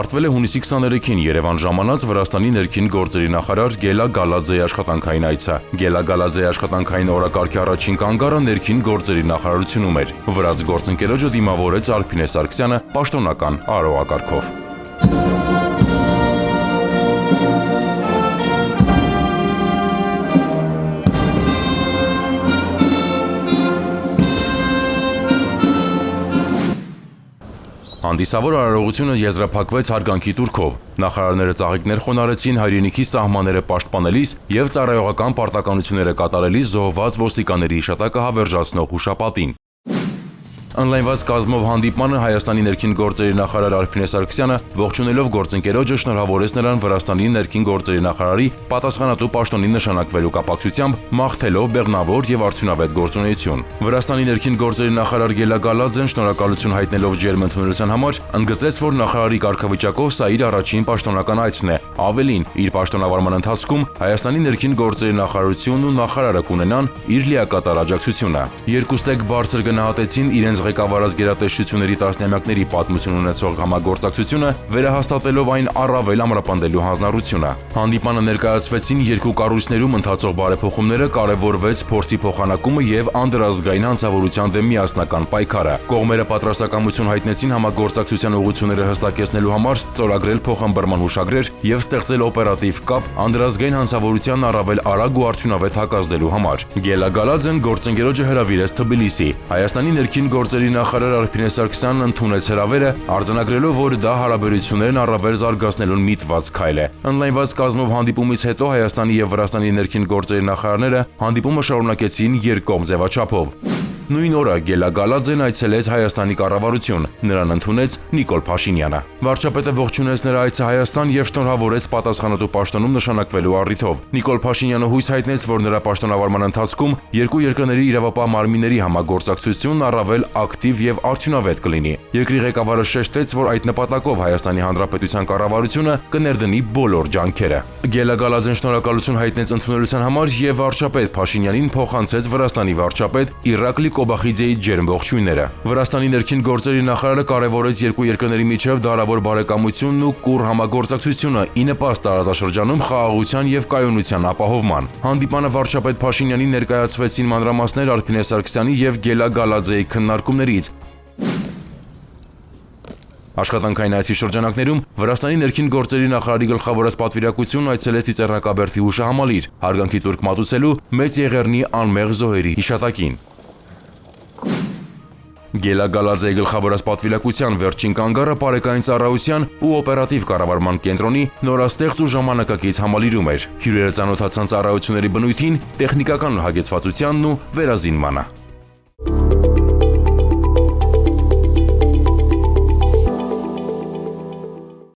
Ավարտվել է հունիսի 23-ին Երևան ժամանած Վրաստանի ներքին գործերի նախարար Գելա Գալաձեի աշխատանքային այցը։ Գելա Գալաձեի աշխատանքային օրակարգի առաջին կանգառը ներքին գործերի նախարարությունում էր։ Վրաց գործընկերոջը դիմավորեց Արփինե Սարգսյանը պաշտոնական արարողակարգով։ Հանդիսավոր արարողությունը եզրափակվեց հարգանքի տուրքով։ Նախարարները ծաղիկներ խոնարհեցին հայրենիքի սահմանները պաշտպանելիս և ծառայողական պարտականությունները կատարելիս զոհված ոստիկանների հիշատակը հավերժացնող հուշապատին։ Ընդլայնված կազմով հանդիպմանը Հայաստանի ներքին գործերի նախարար Արփինե Սարգսյանը ողջունելով գործընկերոջը շնորհավորեց նրան Վրաստանի ներքին գործերի նախարարի պատասխանատու պաշտոնի նշանակվելու կապակցությամբ մաղթելով բեղմնավոր եւ արդյունավետ գործունեություն։ Վրաստանի ներքին գործերի նախարար Գելա Գալաձեն շնորհակալություն հայտնելով ջերմ ընդունելության համար ընդգծեց, որ նախարարի կարգավիճակով սա իր առաջին պաշտոնական այցն է։ Ավելին, իր պաշտոնավարման ընթացքում Հայաստանի ներքին գործերի նախարարությունն ու նախարարը կունենան իր լիակատար աջակցությունը։ Երկուստեք բարձր գնահատեցին իրենց ղեկավարած գերատեսչությունների տասնամյակների պատմություն ունեցող համագործակցությունը, վերահաստատելով այն առավել ամրապնդելու հանձնառությունը։ Հանդիպանը ներկայացվեցին երկու կառույցներում ընթացող բարեփոխումները, կարևորվեց փորձի փոխանակումը եւ անդրազգային հանցավորության դեմ միասնական պայքարը։ Կողմերը պատրաստակամություն հայտնեցին համագործակցության ուղղությունները հստակեցնելու համար ստորագրել փոխըմբռնման հուշագրեր եւ ստեղծել օպերատիվ կապ անդրազգային հանցավորության առավել արագ ու արդյունավետ հակազդելու համար։ Գելա Գալաձեն գործընկերոջը հրավիրեց Թբիլիսի։ Հայաստանի ներքին գործերի նախարար Արփինե Սարգսյանն ընդունեց հրավերը, արձանագրելով, որ դա հարաբերություններն առավել զարգացնելուն միտված քայլ է։ Ընդլայնված կազմով հանդիպումից հետո Հայաստանի եւ Վրաստանի ներքին գործերի նախարարները հանդիպումը շարունակեցին երկկողմ ձևաչափով։ Նույն օրը Գելա Գալաձեն այցելեց Հայաստանի կառավարություն, նրան ընդունեց Նիկոլ Փաշինյանը։ Վարչապետը ողջունեց նրա այցը Հայաստան եւ շնորհավորեց պատասխանատու պաշտոնում նշանակվելու առիթով։ Նիկոլ Փաշինյանը հույս հայտնեց, որ նրա պաշտոնավարման ընթացքում երկու երկրների իրավապահ մարմինների համագործակցությունն առավել ակտիվ եւ արդյունավետ կլինի։ Երկրի ղեկավարը շեշտեց, որ այդ նպատակով Հայաստանի Հանրապետության կառավարությունը կներդնի բոլոր ջանքերը։ Գելա Գալաձեն շնորհակալություն հայտնեց ընդունելության համար եւ վարչապետ Փաշինյանին փոխանցեց Վրաստանի վարչապետ Իրակլի Կոբախիձեի ջերմ ողջույնները։ Վրաստանի ներքին գործերի նախարարը կարևորեց երկու երկրների միջև դարավոր բարեկամությունն ու կուռ համագործակցությունը ի նպաստ տարածաշրջանում խաղաղության եւ կայունության ապահովման։ Հանդիպանը վարչապետ Փաշինյանին ներկայացվեցին մանրամասներ Արփինե Սարգսյանի եւ Գելա Գալաձեի քննարկումներից։ Աշխատանքային այցի շրջանակներում Վրաստանի ներքին գործերի նախարարի գլխավորած պատվիրակությունն այցելեց Ծիծեռնակաբերդի հուշահամալիր, հարգանքի տուրք մատուցելու Մեծ Եղեռնի անմեղ զոհերի հիշատակին։ Գելա Գալաձեի գլխավորած պատվիրակության վերջին կանգառը Պարեկային ծառայության ու օպերատիվ կառավարման կենտրոնի նորաստեղծ ու ժամանակակից համալիրում էր։ Հյուրերը ծանոթացան ծառայությունների բնույթին, տեխնիկական հագեցվածությանն ու վերազինմանը։